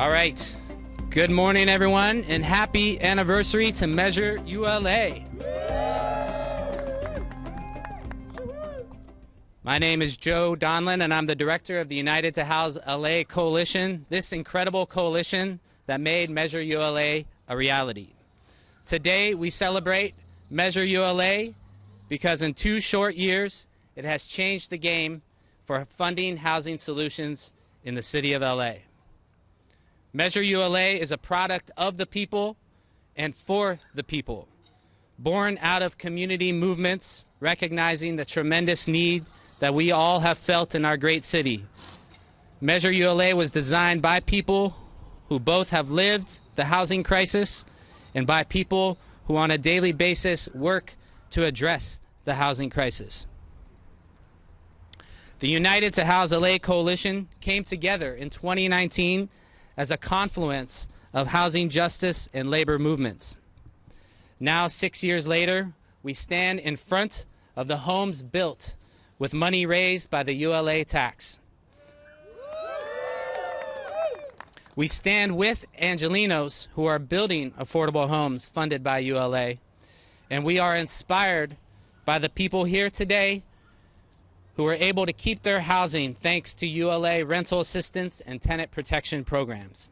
All right. Good morning, everyone, and happy anniversary to Measure ULA. My name is Joe Donlin, and I'm the director of the United to House LA Coalition, this incredible coalition that made Measure ULA a reality. Today, we celebrate Measure ULA because in 2 short years, it has changed the game for funding housing solutions in the city of LA. Measure ULA is a product of the people and for the people, born out of community movements, recognizing the tremendous need that we all have felt in our great city. Measure ULA was designed by people who both have lived the housing crisis and by people who on a daily basis work to address the housing crisis. The United to House LA Coalition came together in 2019 as a confluence of housing justice and labor movements. Now, 6 years later, we stand in front of the homes built with money raised by the ULA tax. We stand with Angelenos who are building affordable homes funded by ULA, and we are inspired by the people here today who are able to keep their housing thanks to ULA rental assistance and tenant protection programs.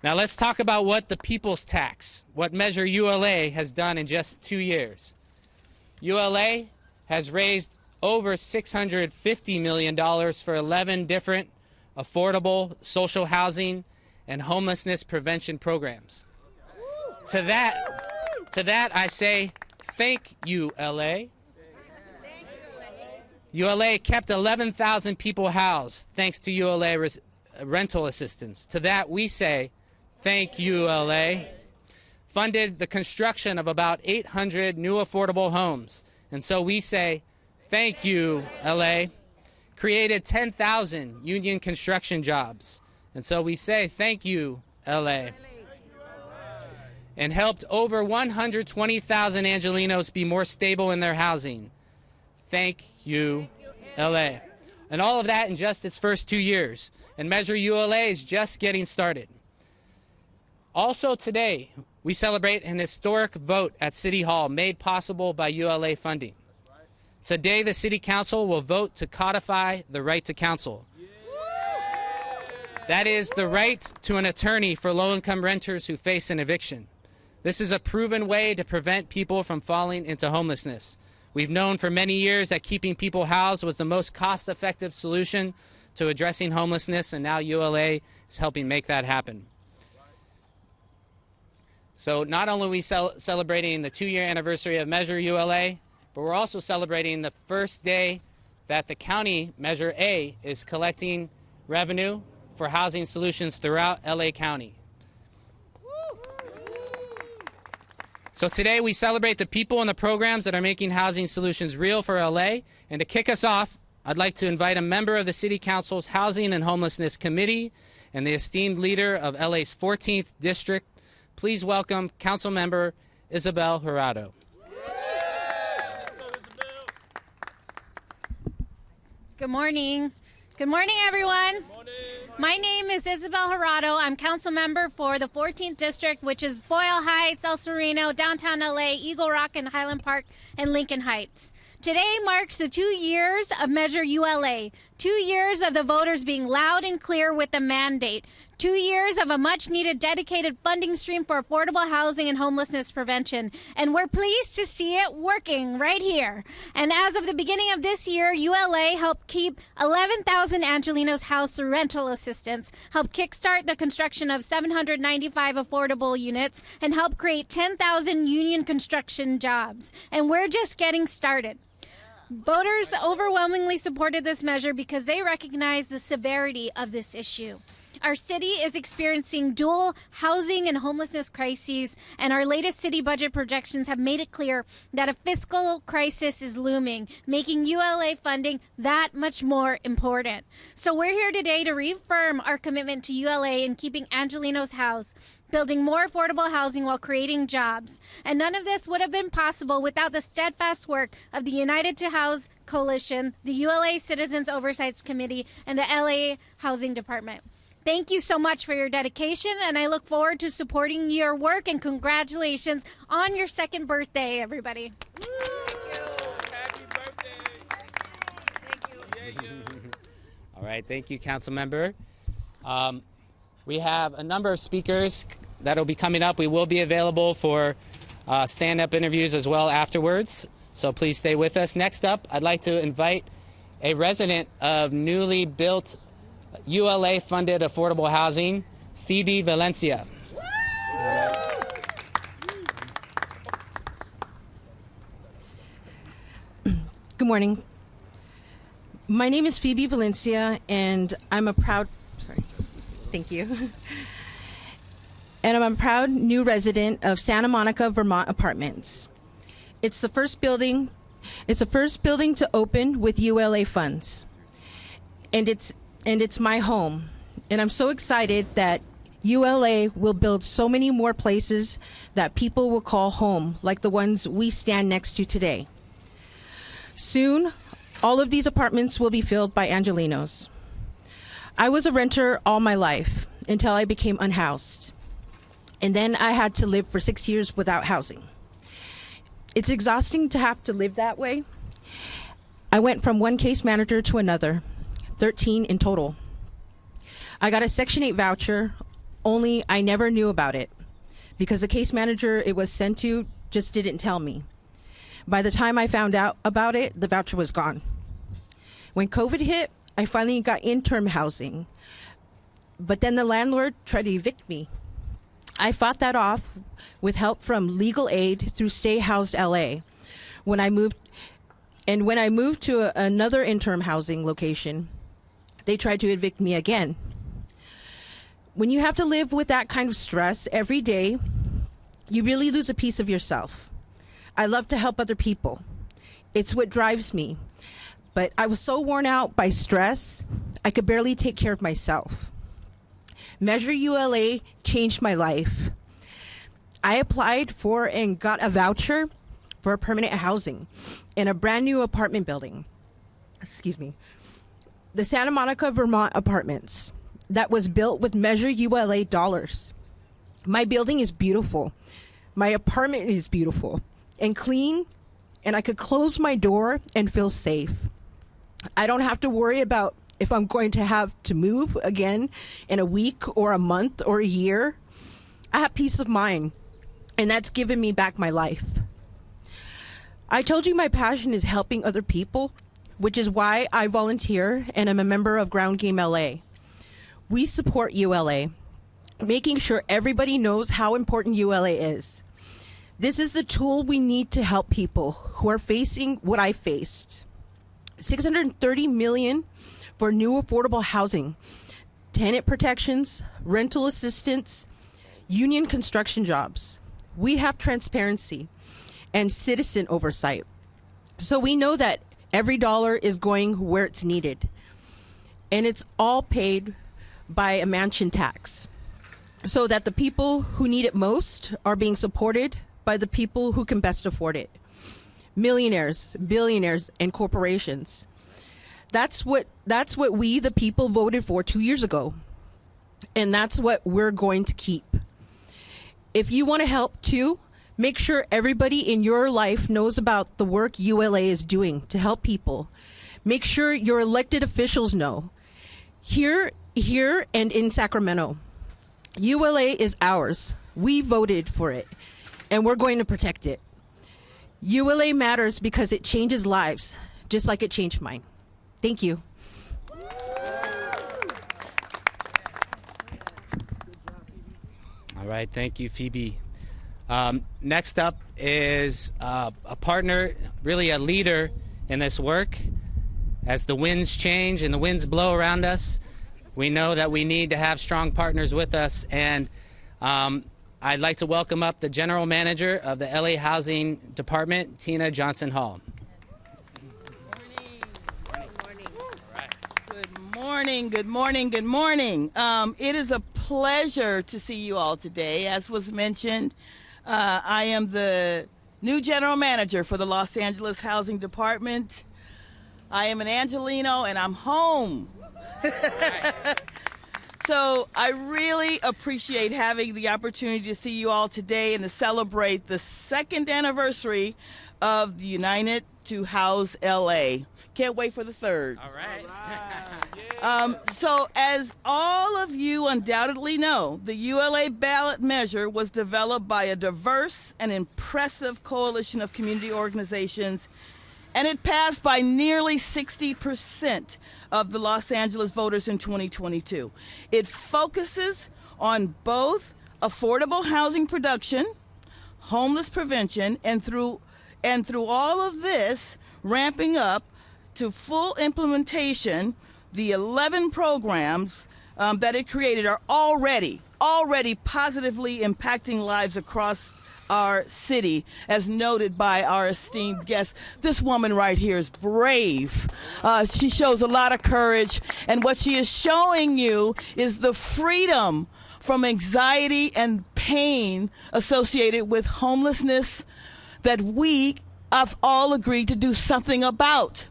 Now let's talk about what the people's tax, what Measure ULA has done in just 2 years. ULA has raised over $650 million for 11 different affordable social housing and homelessness prevention programs. To that I say, thank you, LA. ULA kept 11,000 people housed thanks to ULA rental assistance. To that we say, thank you, LA. Funded the construction of about 800 new affordable homes. And so we say, thank you, LA. Created 10,000 union construction jobs. And so we say, thank you, LA. And helped over 120,000 Angelenos be more stable in their housing. Thank you, LA. And all of that in just its first 2 years. And Measure ULA is just getting started. Also today, we celebrate an historic vote at City Hall made possible by ULA funding. Today, the City Council will vote to codify the right to counsel. That is the right to an attorney for low-income renters who face an eviction. This is a proven way to prevent people from falling into homelessness. We've known for many years that keeping people housed was the most cost-effective solution to addressing homelessness, and now ULA is helping make that happen. So not only are we celebrating the 2-year anniversary of Measure ULA, but we're also celebrating the first day that the county, Measure A, is collecting revenue for housing solutions throughout LA County. So today we celebrate the people and the programs that are making housing solutions real for LA. And to kick us off, I'd like to invite a member of the City Council's Housing and Homelessness Committee and the esteemed leader of LA's 14th District. Please welcome Councilmember Ysabel Jurado. Good morning. Good morning, everyone. Good morning. My name is Ysabel Jurado. I'm council member for the 14th District, which is Boyle Heights, El Sereno, downtown LA, Eagle Rock, and Highland Park, and Lincoln Heights. Today marks the 2 years of Measure ULA, 2 years of the voters being loud and clear with the mandate, 2 years of a much-needed dedicated funding stream for affordable housing and homelessness prevention. And we're pleased to see it working right here. And as of the beginning of this year, ULA helped keep 11,000 Angelenos housed through rental assistance, helped kickstart the construction of 795 affordable units, and helped create 10,000 union construction jobs. And we're just getting started. Voters overwhelmingly supported this measure because they recognize the severity of this issue. Our city is experiencing dual housing and homelessness crises, and our latest city budget projections have made it clear that a fiscal crisis is looming, making ULA funding that much more important. So we're here today to reaffirm our commitment to ULA in keeping Angelenos housed. building more affordable housing while creating jobs. And none of this would have been possible without the steadfast work of the United to House Coalition, the ULA Citizens Oversight Committee, and the LA Housing Department. Thank you so much for your dedication, and I look forward to supporting your work, and congratulations on your second birthday, everybody. Happy birthday. Thank you. All right, thank you, Councilmember. We have a number of speakers that will be coming up. We will be available for stand-up interviews as well afterwards, so please stay with us. Next up, I'd like to invite a resident of newly built ULA-funded affordable housing, Phoebe Valencia. Good morning. My name is Phoebe Valencia, and I'm a proud, thank you. And I'm a proud new resident of Santa Monica, Vermont Apartments. It's the first building to open with ULA funds. And it's my home. And I'm so excited that ULA will build so many more places that people will call home, like the ones we stand next to today. Soon, all of these apartments will be filled by Angelenos. I was a renter all my life until I became unhoused. And then I had to live for 6 years without housing. It's exhausting to have to live that way. I went from one case manager to another, 13 in total. I got a Section 8 voucher, only I never knew about it because the case manager it was sent to just didn't tell me. By the time I found out about it, the voucher was gone. When COVID hit, I finally got interim housing, but then the landlord tried to evict me. I fought that off with help from legal aid through Stay Housed LA. When I moved to another interim housing location, they tried to evict me again. When you have to live with that kind of stress every day, you really lose a piece of yourself. I love to help other people. It's what drives me. But I was so worn out by stress, I could barely take care of myself. Measure ULA changed my life. I applied for and got a voucher for permanent housing in a brand new apartment building. The Santa Monica, Vermont Apartments that was built with Measure ULA dollars. My building is beautiful. My apartment is beautiful and clean, and I could close my door and feel safe. I don't have to worry about if I'm going to have to move again in a week or a month or a year. I have peace of mind, and that's given me back my life. I told you my passion is helping other people, which is why I volunteer and am a member of Ground Game LA. We support ULA, making sure everybody knows how important ULA is. This is the tool we need to help people who are facing what I faced. $630 million for new affordable housing, tenant protections, rental assistance, union construction jobs. We have transparency and citizen oversight. So we know that every dollar is going where it's needed. And it's all paid by a mansion tax, so that the people who need it most are being supported by the people who can best afford it. Millionaires, billionaires, and corporations. That's what we, the people, voted for 2 years ago. And that's what we're going to keep. If you want to help too, make sure everybody in your life knows about the work ULA is doing to help people. Make sure your elected officials know. Here and in Sacramento, ULA is ours. We voted for it, and we're going to protect it. ULA matters because it changes lives, just like it changed mine. Thank you. All right, thank you, Phoebe. Next up is a partner, really a leader in this work. As the winds change and the winds blow around us, we know that we need to have strong partners with us. And I'd like to welcome up the General Manager of the LA Housing Department, Tina Johnson Hall. Good morning. It is a pleasure to see you all today. As was mentioned, I am the new general manager for the Los Angeles Housing Department. I am an Angelino and I'm home. So I really appreciate having the opportunity to see you all today and to celebrate the 2nd anniversary of the United to House LA. Can't wait for the 3rd. All right. So as all of you undoubtedly know, the ULA ballot measure was developed by a diverse and impressive coalition of community organizations, and it passed by nearly 60% of the Los Angeles voters in 2022. It focuses on both affordable housing production, homeless prevention, and through all of this, ramping up to full implementation, the 11 programs that it created are already positively impacting lives across our city, as noted by our esteemed guest. This woman right here is brave. She shows a lot of courage, and what she is showing you is the freedom from anxiety and pain associated with homelessness that we have all agreed to do something about.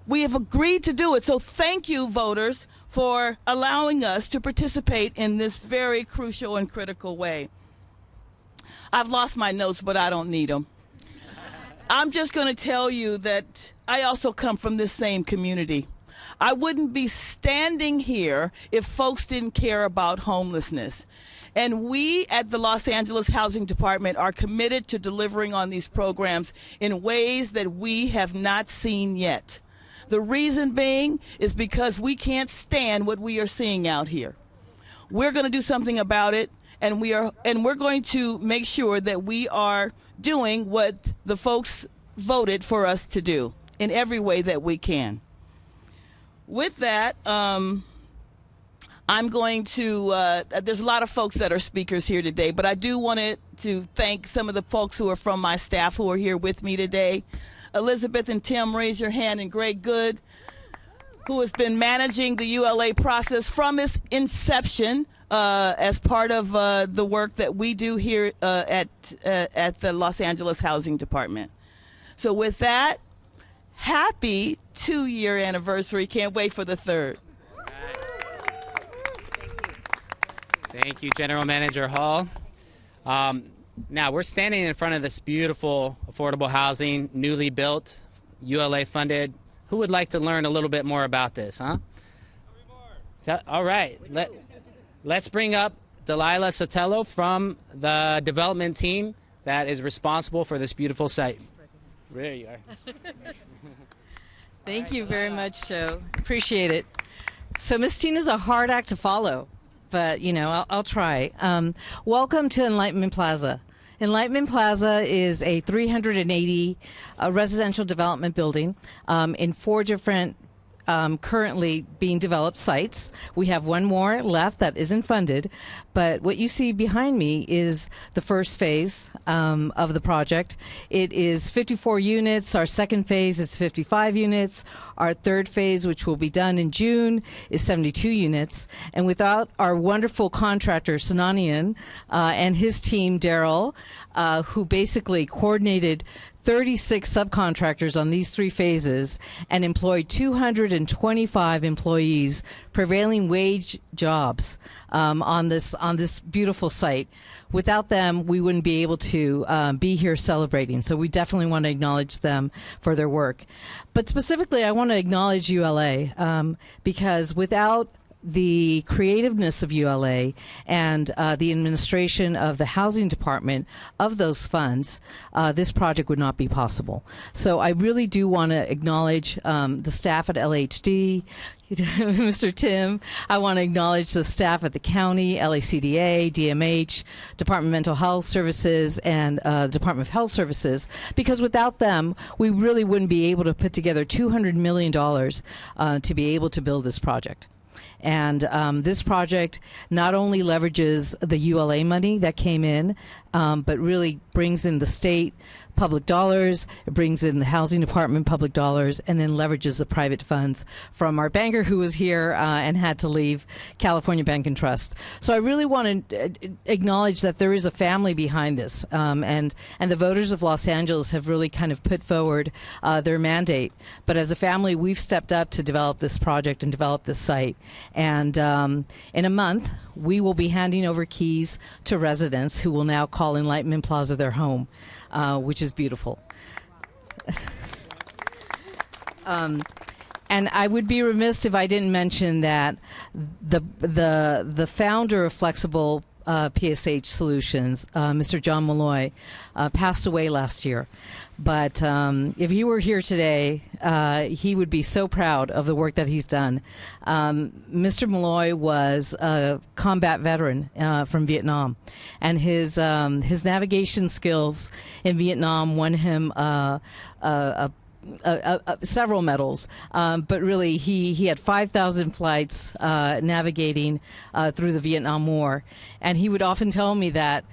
We have agreed to do it. So thank you, voters, for allowing us to participate in this very crucial and critical way. I've lost my notes, but I don't need them. I'm just going to tell you that I also come from this same community. I wouldn't be standing here if folks didn't care about homelessness. And we at the Los Angeles Housing Department are committed to delivering on these programs in ways that we have not seen yet. The reason being is because we can't stand what we are seeing out here. We're going to do something about it, and we're going to make sure that we are doing what the folks voted for us to do in every way that we can. With that, I'm going to, there's a lot of folks that are speakers here today, but I do want to thank some of the folks who are from my staff who are here with me today. Elizabeth and Tim, raise your hand, and Greg Good, who has been managing the ULA process from its inception as part of the work that we do here at the Los Angeles Housing Department. So with that, happy 2-year anniversary. Can't wait for the 3rd. Thank you, General Manager Hall. Now, we're standing in front of this beautiful affordable housing, newly built, ULA funded. Who would like to learn a little bit more about this, huh? All right. Let's bring up Delilah Sotelo from the development team that is responsible for this beautiful site. There you are. Thank you very much, Joe. Appreciate it. So Miss Tina's a hard act to follow, but, you know, I'll try. Welcome to Enlightenment Plaza. Enlightenment Plaza is a 380 residential development building in 4 different currently being developed sites. We have one more left that isn't funded, but what you see behind me is the first phase of the project. It is 54 units. Our second phase is 55 units. Our third phase, which will be done in June, is 72 units. And without our wonderful contractor, Sananian, and his team, Daryl, who basically coordinated 36 subcontractors on these 3 phases and employed 225 employees, prevailing wage jobs on this beautiful site. Without them, we wouldn't be able to be here celebrating. So we definitely want to acknowledge them for their work. But specifically, I want to acknowledge ULA because without the creativeness of ULA and the administration of the housing department of those funds, this project would not be possible. So I really do want to acknowledge the staff at LHD, Mr. Tim. I want to acknowledge the staff at the county, LACDA, DMH, Department of Mental Health Services, and Department of Health Services, because without them, we really wouldn't be able to put together $200 million to be able to build this project. And this project not only leverages the ULA money that came in but really brings in the state public dollars, it brings in the housing department public dollars, and then leverages the private funds from our banker who was here and had to leave, California Bank and Trust. So I really want to acknowledge that there is a family behind this, and the voters of Los Angeles have really kind of put forward their mandate. But as a family, we've stepped up to develop this project and develop this site. And in a month, we will be handing over keys to residents who will now call Enlightenment Plaza their home, which is beautiful. And I would be remiss if I didn't mention that the founder of Flexible PSH Solutions, Mr. John Malloy, passed away last year. But if he were here today, he would be so proud of the work that he's done. Mr. Malloy was a combat veteran from Vietnam, and his navigation skills in Vietnam won him several medals, but really he had 5,000 flights navigating through the Vietnam War, and he would often tell me that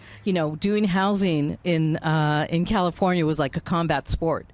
doing housing in California was like a combat sport.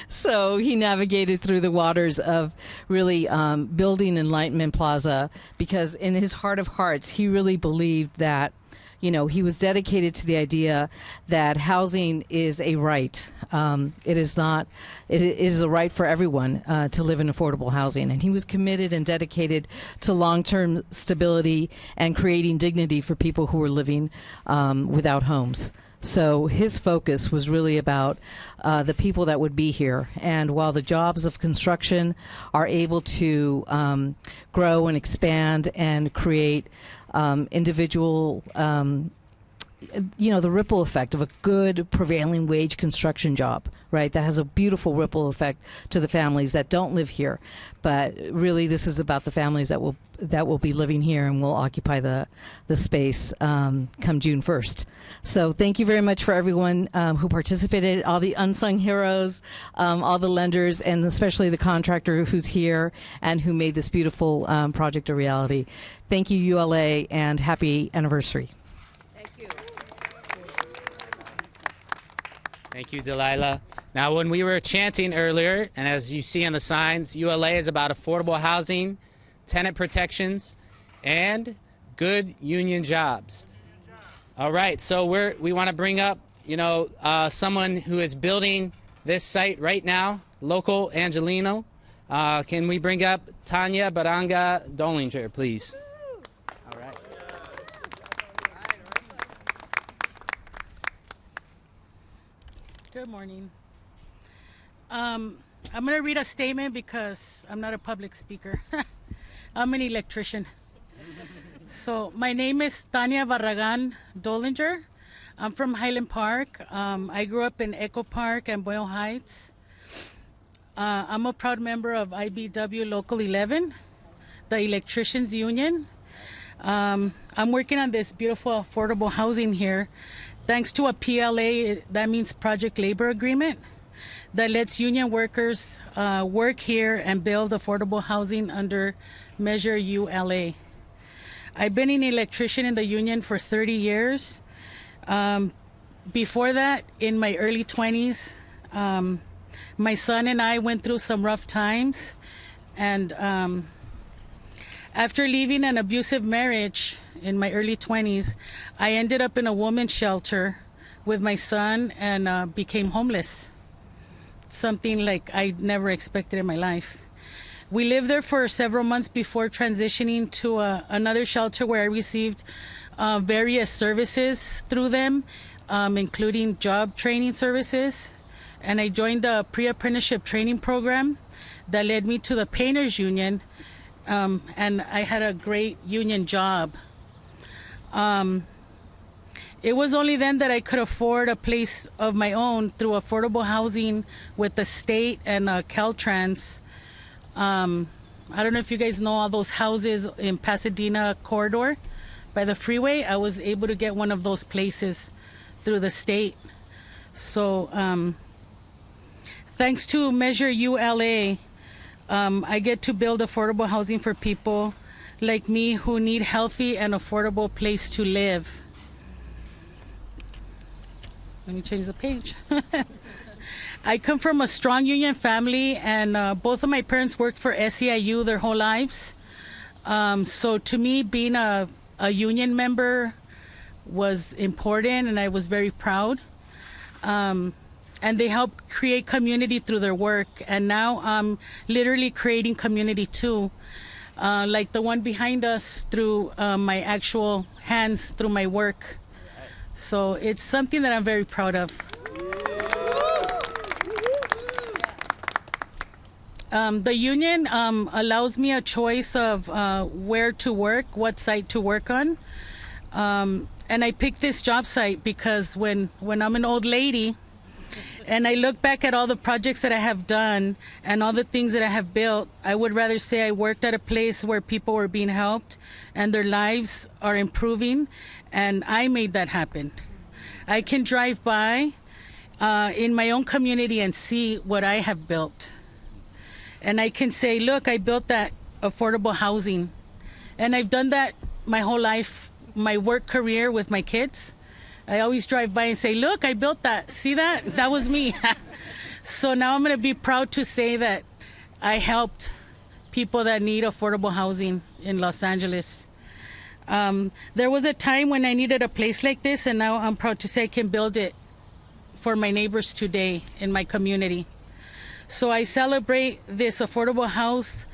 So he navigated through the waters of really building Enlightenment Plaza, because in his heart of hearts he really believed that he was dedicated to the idea that housing is a right. It is not. It is a right for everyone to live in affordable housing, and he was committed and dedicated to long-term stability and creating dignity for people who were living without homes. So his focus was really about the people that would be here. And while the jobs of construction are able to grow and expand and create individual, the ripple effect of a good prevailing wage construction job, right? That has a beautiful ripple effect to the families that don't live here. But really, this is about the families that will be living here and will occupy the space come June 1st. So thank you very much for everyone who participated, all the unsung heroes, all the lenders, and especially the contractor who's here and who made this beautiful project a reality. Thank you, ULA, and happy anniversary. Thank you. Thank you, Delilah. Now, when we were chanting earlier, and as you see on the signs, ULA is about affordable housing, tenant protections, and good union jobs. All right, so we want to bring up, someone who is building this site right now, local Angelino. Can we bring up Tanya Baranga Dollinger, please? All right. Good morning. I'm going to read a statement because I'm not a public speaker. I'm an electrician. So my name is Tanya Barragan Dollinger. I'm from Highland Park. I grew up in Echo Park and Boyle Heights. I'm a proud member of IBW Local 11, the Electricians Union. I'm working on this beautiful affordable housing here thanks to a PLA, that means Project Labor Agreement, that lets union workers work here and build affordable housing under Measure ULA. I've been an electrician in the union for 30 years. Before that, in my early 20s, my son and I went through some rough times. And after leaving an abusive marriage in my early 20s, I ended up in a woman's shelter with my son and became homeless. Something like I never expected in my life. We lived there for several months before transitioning to another shelter where I received various services through them, including job training services. And I joined the pre-apprenticeship training program that led me to the Painters Union, and I had a great union job. It was only then that I could afford a place of my own through affordable housing with the state and Caltrans. I don't know if you guys know all those houses in Pasadena corridor by the freeway. I was able to get one of those places through the state. So thanks to Measure ULA, I get to build affordable housing for people like me who need healthy and affordable place to live. Let me change the page. I come from a strong union family, and both of my parents worked for SEIU their whole lives. So to me, being a union member was important, and I was very proud. And they helped create community through their work. And now I'm literally creating community too, like the one behind us, through my actual hands, through my work. So it's something that I'm very proud of. The union allows me a choice of where to work, what site to work on. And I picked this job site because when I'm an old lady and I look back at all the projects that I have done and all the things that I have built, I would rather say I worked at a place where people were being helped and their lives are improving, and I made that happen. I can drive by in my own community and see what I have built. And I can say, look, I built that affordable housing. And I've done that my whole life, my work career with my kids. I always drive by and say, look, I built that. See that? That was me. So now I'm going to be proud to say that I helped people that need affordable housing in Los Angeles. There was a time when I needed a place like this, and now I'm proud to say I can build it for my neighbors today in my community. So I celebrate this affordable house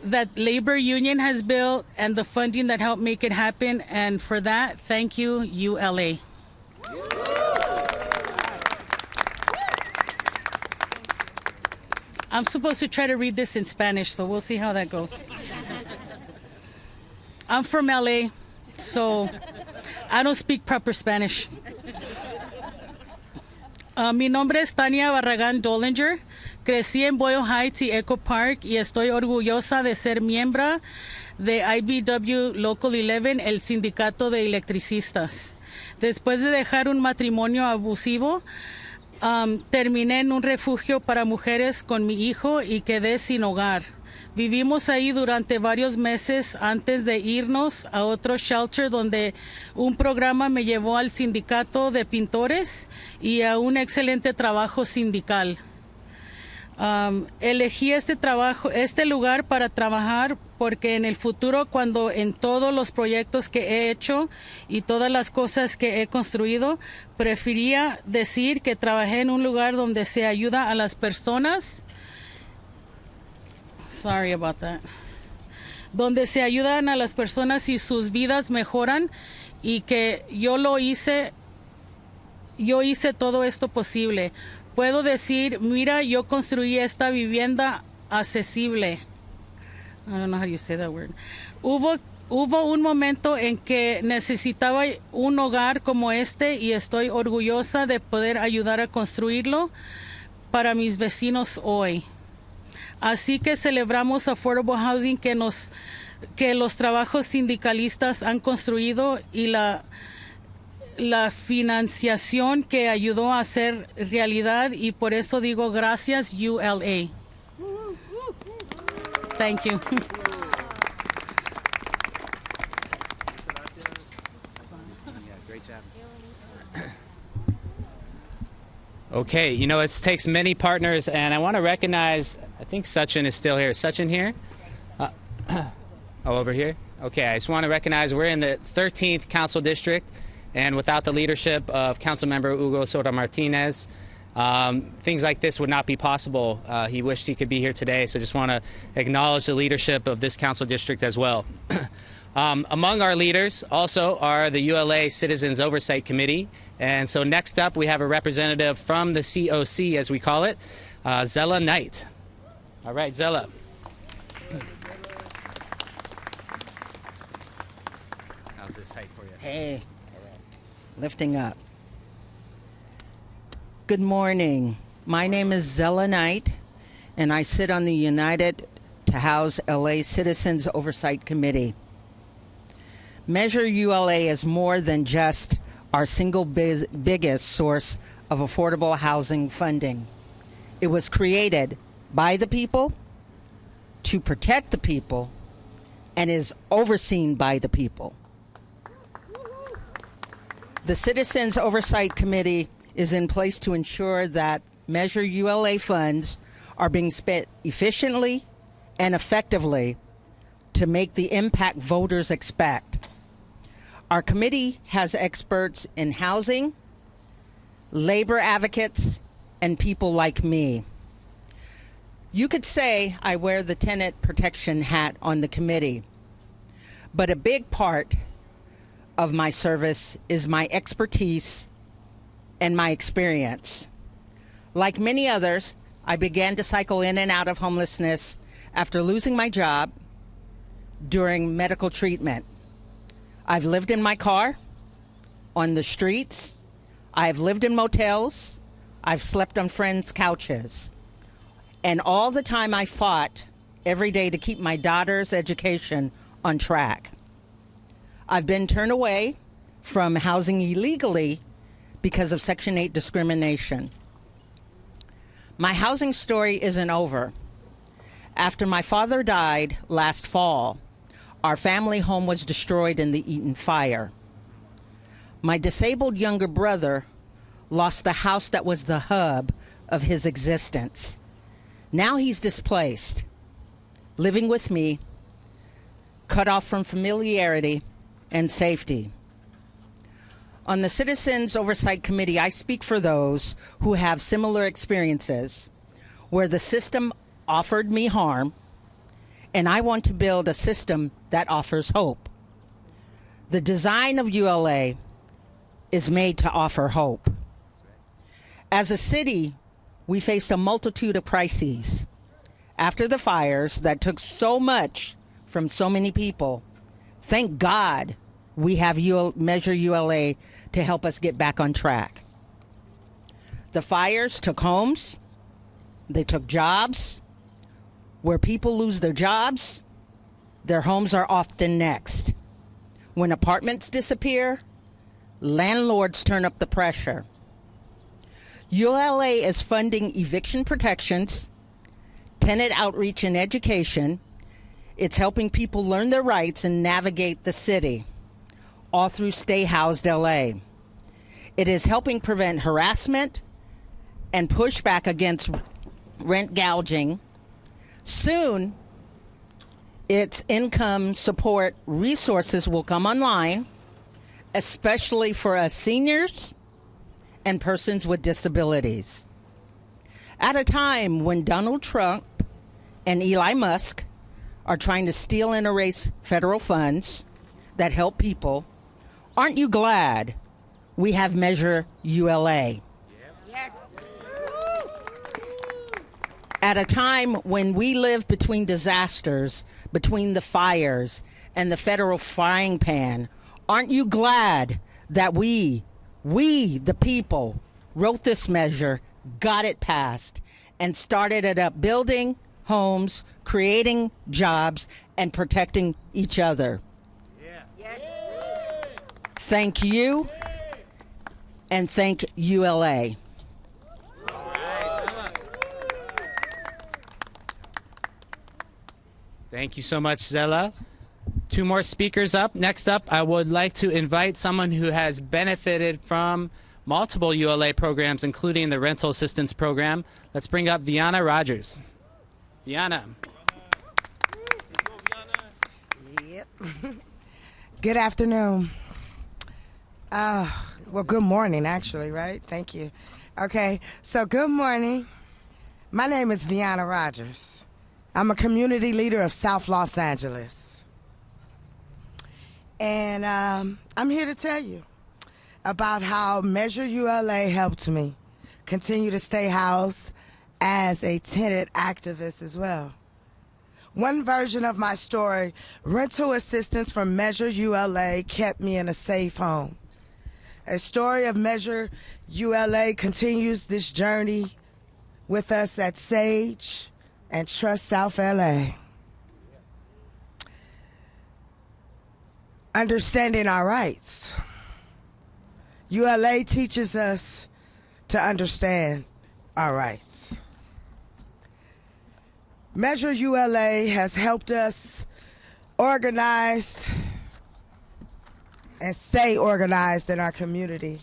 that labor union has built and the funding that helped make it happen. And for that, thank you, ULA. I'm supposed to try to read this in Spanish, so we'll see how that goes. I'm from LA, so I don't speak proper Spanish. Mi nombre es Tania Barragán Dollinger. Crecí en Boyle Heights y Echo Park y estoy orgullosa de ser miembro de IBW Local 11, el sindicato de electricistas. Después de dejar un matrimonio abusivo, terminé en un refugio para mujeres con mi hijo y quedé sin hogar. Vivimos ahí durante varios meses antes de irnos a otro shelter donde un programa me llevó al sindicato de pintores y a un excelente trabajo sindical. Elegí este lugar para trabajar porque en el futuro, cuando en todos los proyectos que he hecho y todas las cosas que he construido, prefería decir que trabajé en un lugar donde se ayuda a las personas. Sorry about that. Donde se ayudan a las personas y sus vidas mejoran, y que yo hice todo esto posible. Puedo decir, mira, yo construí esta vivienda accesible. I don't know how you say that word. Hubo un momento en que necesitaba un hogar como este y estoy orgullosa de poder ayudar a construirlo para mis vecinos hoy. Así que celebramos affordable housing que los trabajos sindicalistas han construido y la financiación que ayudó a hacer realidad, y por eso digo gracias ULA. Thank you. Great job. Okay, you know, it takes many partners, and I want to recognize, I think Sachin is still here. Is Sachin here? Over here? Okay, I just want to recognize we're in the 13th Council District, and without the leadership of Councilmember Hugo Soto Martinez, things like this would not be possible. He wished he could be here today, so just want to acknowledge the leadership of this council district as well. Among our leaders also are the ULA Citizens Oversight Committee, and so next up we have a representative from the COC, as we call it, Zella Knight. All right, Zella. How's this height for you? Hey, lifting up. Good morning. My name is Zella Knight, and I sit on the United to House LA Citizens Oversight Committee. Measure ULA is more than just our single biggest source of affordable housing funding. It was created by the people, to protect the people, and is overseen by the people. The Citizens Oversight Committee is in place to ensure that Measure ULA funds are being spent efficiently and effectively to make the impact voters expect. Our committee has experts in housing, labor advocates, and people like me. You could say I wear the tenant protection hat on the committee, but a big part of my service is my expertise and my experience. Like many others, I began to cycle in and out of homelessness after losing my job during medical treatment. I've lived in my car, on the streets, I've lived in motels, I've slept on friends' couches. And all the time I fought every day to keep my daughter's education on track. I've been turned away from housing illegally because of Section 8 discrimination. My housing story isn't over. After my father died last fall, our family home was destroyed in the Eaton fire. My disabled younger brother lost the house that was the hub of his existence. Now he's displaced, living with me, cut off from familiarity and safety. On the Citizens Oversight Committee, I speak for those who have similar experiences where the system offered me harm, and I want to build a system that offers hope. The design of ULA is made to offer hope. As a city, we faced a multitude of crises. After the fires that took so much from so many people, thank God we have Measure ULA to help us get back on track. The fires took homes, they took jobs. Where people lose their jobs, their homes are often next. When apartments disappear, landlords turn up the pressure. ULA is funding eviction protections, tenant outreach and education. It's helping people learn their rights and navigate the city, all through Stay Housed LA. It is helping prevent harassment and pushback against rent gouging. Soon, its income support resources will come online, especially for us seniors and persons with disabilities. At a time when Donald Trump and Elon Musk are trying to steal and erase federal funds that help people, aren't you glad we have Measure ULA? At a time when we live between disasters, between the fires and the federal frying pan, aren't you glad that we, the people, wrote this measure, got it passed, and started it up building homes, creating jobs, and protecting each other? Thank you, and thank ULA. Thank you so much, Zella. Two more speakers up. Next up, I would like to invite someone who has benefited from multiple ULA programs, including the Rental Assistance Program. Let's bring up Viana Rogers. Viana. Yep. Good afternoon. Well, good morning, actually, right? Thank you. Okay, so good morning. My name is Viana Rogers. I'm a community leader of South Los Angeles. And I'm here to tell you about how Measure ULA helped me continue to stay housed as a tenant activist as well. One version of my story, rental assistance from Measure ULA kept me in a safe home. A story of Measure ULA continues this journey with us at SAGE and Trust South LA. Understanding our rights. ULA teaches us to understand our rights. Measure ULA has helped us organized and stay organized in our community.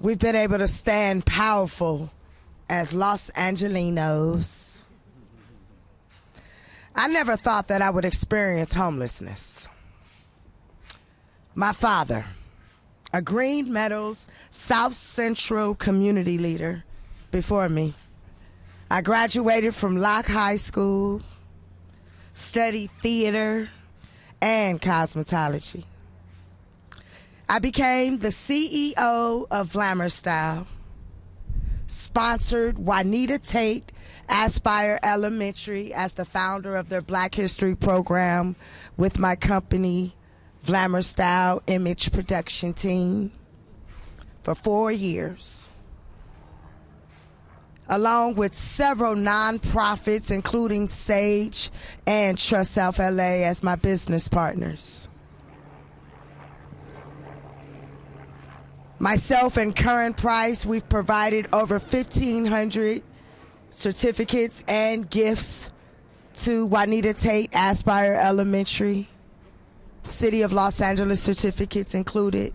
we've been able to stand powerful as Los Angelinos. I never thought that I would experience homelessness. My father, a Green Meadows South Central community leader before me. I graduated from Locke High School, studied theater and cosmetology. I became the CEO of Glamour Style, sponsored Juanita Tate Aspire Elementary as the founder of their Black History program with my company, Glamour Style Image Production Team, for 4 years, along with several nonprofits, including Sage and Trust South LA as my business partners. Myself and Current Price, we've provided over 1,500 certificates and gifts to Juanita Tate Aspire Elementary, City of Los Angeles certificates included.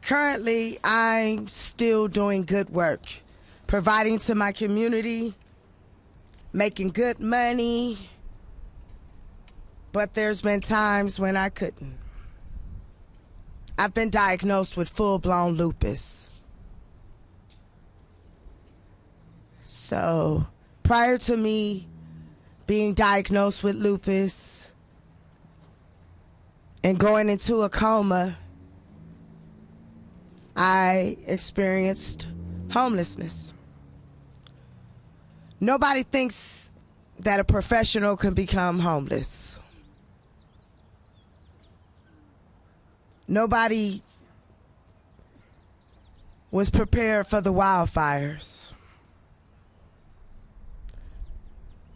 Currently, I'm still doing good work, providing to my community, making good money, but there's been times when I couldn't. I've been diagnosed with full-blown lupus. So prior to me being diagnosed with lupus and going into a coma, I experienced homelessness. Nobody thinks that a professional can become homeless. Nobody was prepared for the wildfires.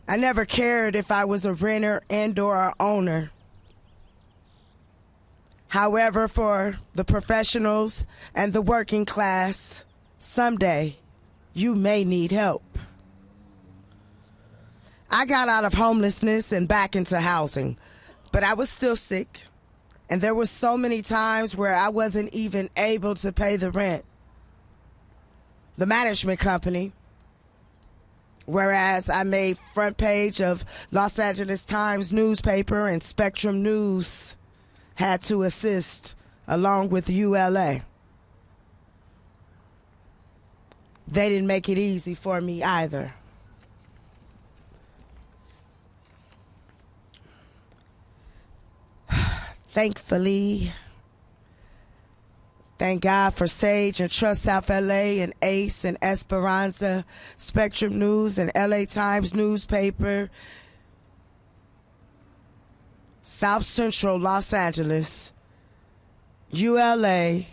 I never cared if I was a renter and/or an owner. However, for the professionals and the working class, someday you may need help. I got out of homelessness and back into housing, but I was still sick. And there were so many times where I wasn't even able to pay the rent. The management company, whereas I made front page of Los Angeles Times newspaper and Spectrum News, had to assist along with ULA. They didn't make it easy for me either. Thankfully, thank God for Sage and Trust South LA and ACE and Esperanza, Spectrum News and LA Times newspaper, South Central Los Angeles, ULA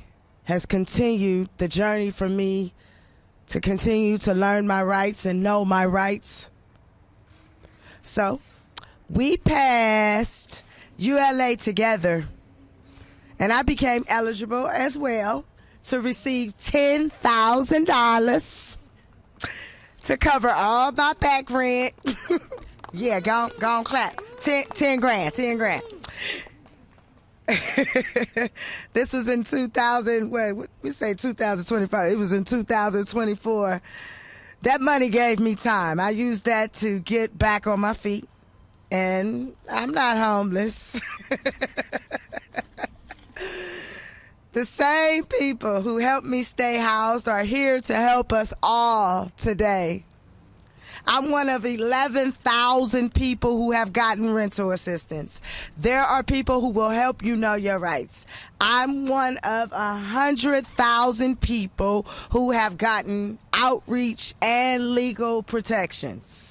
has continued the journey for me to continue to learn my rights and know my rights. So we passed ULA together, and I became eligible as well to receive $10,000 to cover all my back rent. Yeah, go on clap. 10 grand. This was in 2025. It was in 2024. That money gave me time. I used that to get back on my feet. And I'm not homeless. The same people who helped me stay housed are here to help us all today. I'm one of 11,000 people who have gotten rental assistance. There are people who will help you know your rights. I'm one of 100,000 people who have gotten outreach and legal protections.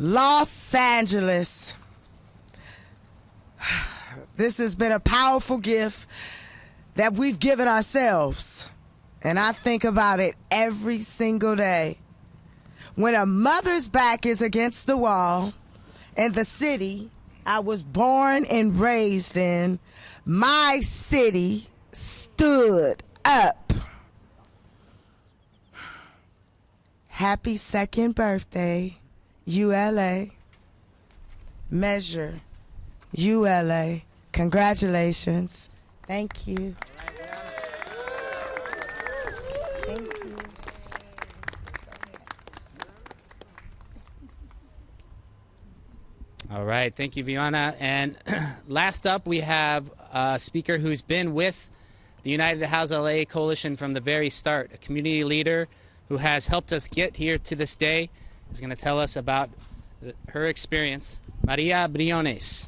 Los Angeles. This has been a powerful gift that we've given ourselves. And I think about it every single day. When a mother's back is against the wall in the city I was born and raised in, my city stood up. Happy second birthday, ULA. Measure ULA. Congratulations. Thank you. Thank you. All right, thank you, Viana. And last up, we have a speaker who's been with the United House LA Coalition from the very start, a community leader who has helped us get here to this day. Is going to tell us about her experience. Maria Briones.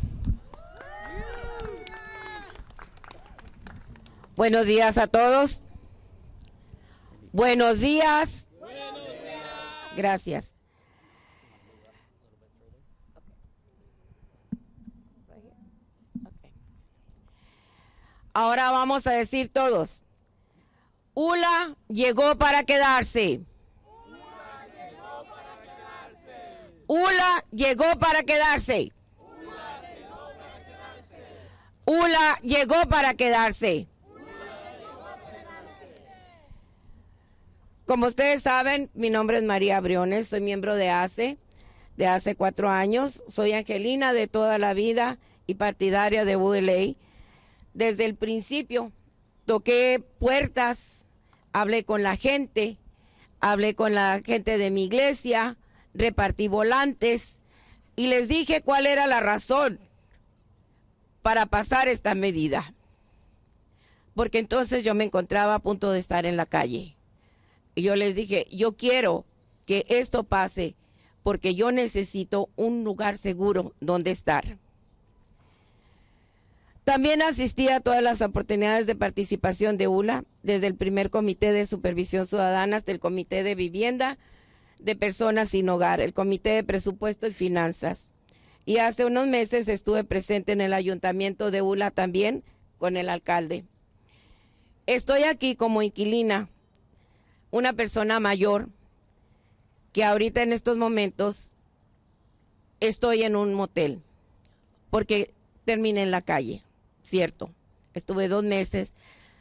Buenos días a todos. Buenos días. Gracias. Ahora vamos a decir todos. ULA llegó para quedarse. ULA llegó para quedarse. ULA llegó para quedarse. Como ustedes saben, mi nombre es María Briones, soy miembro de ACE de hace 4 años. Soy angelina de toda la vida y partidaria de ULA. Desde el principio toqué puertas, hablé con la gente de mi iglesia, repartí volantes y les dije cuál era la razón para pasar esta medida. Porque entonces yo me encontraba a punto de estar en la calle. Y yo les dije, yo quiero que esto pase porque yo necesito un lugar seguro donde estar. También asistí a todas las oportunidades de participación de ULA, desde el primer comité de supervisión ciudadana hasta el comité de vivienda de personas sin hogar, el comité de presupuesto y finanzas. Y hace unos meses estuve presente en el ayuntamiento de ULA también con el alcalde. Estoy aquí como inquilina, una persona mayor que ahorita en estos momentos estoy en un motel porque terminé en la calle. Cierto, estuve 2 meses,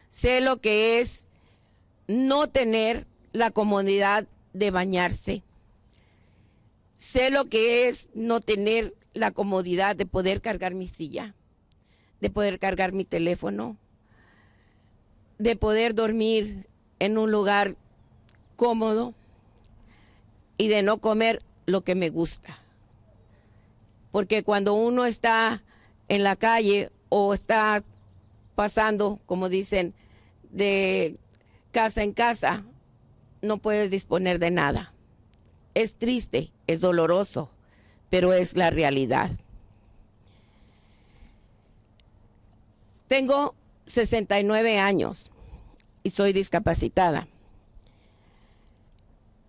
sé lo que es no tener la comodidad de bañarse, sé lo que es no tener la comodidad de poder cargar mi silla, de poder cargar mi teléfono, de poder dormir en un lugar cómodo y de no comer lo que me gusta. Porque cuando uno está en la calle o está pasando, como dicen, de casa en casa, no puedes disponer de nada. Es triste, es doloroso, pero es la realidad. Tengo 69 años y soy discapacitada.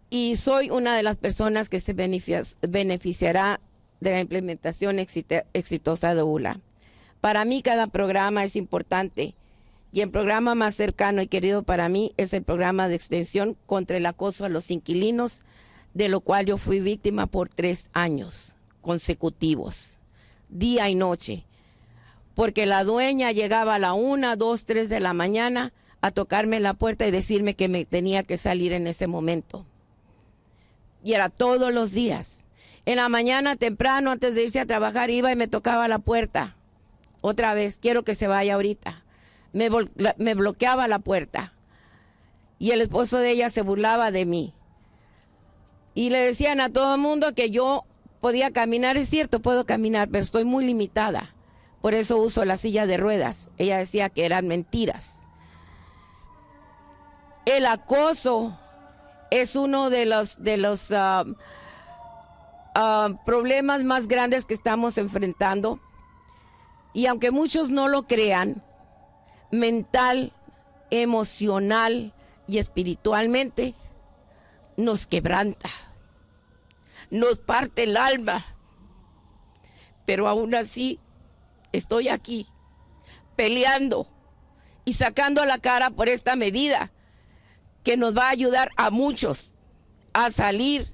Y soy una de las personas que se beneficiará de la implementación exitosa de ULA. Para mí cada programa es importante y el programa más cercano y querido para mí es el programa de extensión contra el acoso a los inquilinos, de lo cual yo fui víctima por 3 años consecutivos, día y noche, porque la dueña llegaba a la 1, 2, 3 de la mañana a tocarme la puerta y decirme que me tenía que salir en ese momento. Y era todos los días. En la mañana temprano, antes de irse a trabajar, iba y me tocaba la puerta. Otra vez, quiero que se vaya ahorita. Me bloqueaba la puerta. Y el esposo de ella se burlaba de mí. Y le decían a todo el mundo que yo podía caminar. Es cierto, puedo caminar, pero estoy muy limitada. Por eso uso la silla de ruedas. Ella decía que eran mentiras. El acoso es uno de los problemas más grandes que estamos enfrentando. Y aunque muchos no lo crean, mental, emocional y espiritualmente nos quebranta, nos parte el alma. Pero aún así estoy aquí peleando y sacando la cara por esta medida que nos va a ayudar a muchos a salir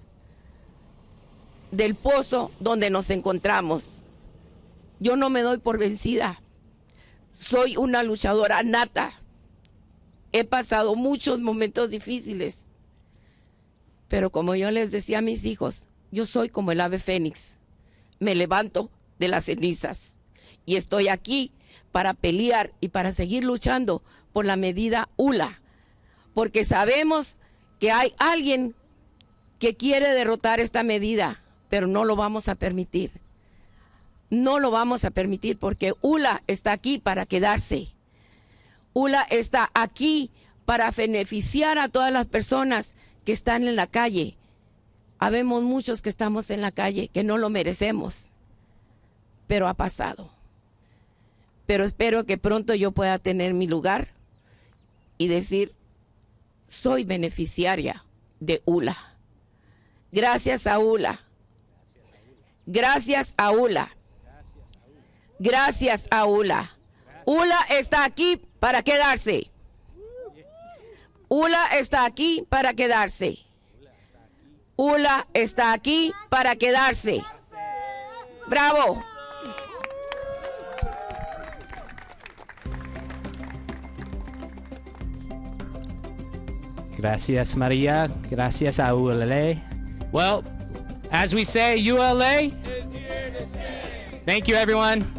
del pozo donde nos encontramos. Yo no me doy por vencida. Soy una luchadora nata. He pasado muchos momentos difíciles. Pero como yo les decía a mis hijos, yo soy como el ave fénix. Me levanto de las cenizas y estoy aquí para pelear y para seguir luchando por la medida ULA, porque sabemos que hay alguien que quiere derrotar esta medida, pero no lo vamos a permitir. No lo vamos a permitir porque ULA está aquí para quedarse. ULA está aquí para beneficiar a todas las personas que están en la calle. Habemos muchos que estamos en la calle que no lo merecemos, pero ha pasado. Pero espero que pronto yo pueda tener mi lugar y decir, soy beneficiaria de ULA. Gracias a ULA. Gracias a ULA. Gracias a ULA. ULA está aquí para quedarse. ULA está aquí para quedarse. ULA está aquí para quedarse. ¡Bravo! Gracias, Maria. Gracias a ULA. Well, as we say, ULA. Thank you, everyone.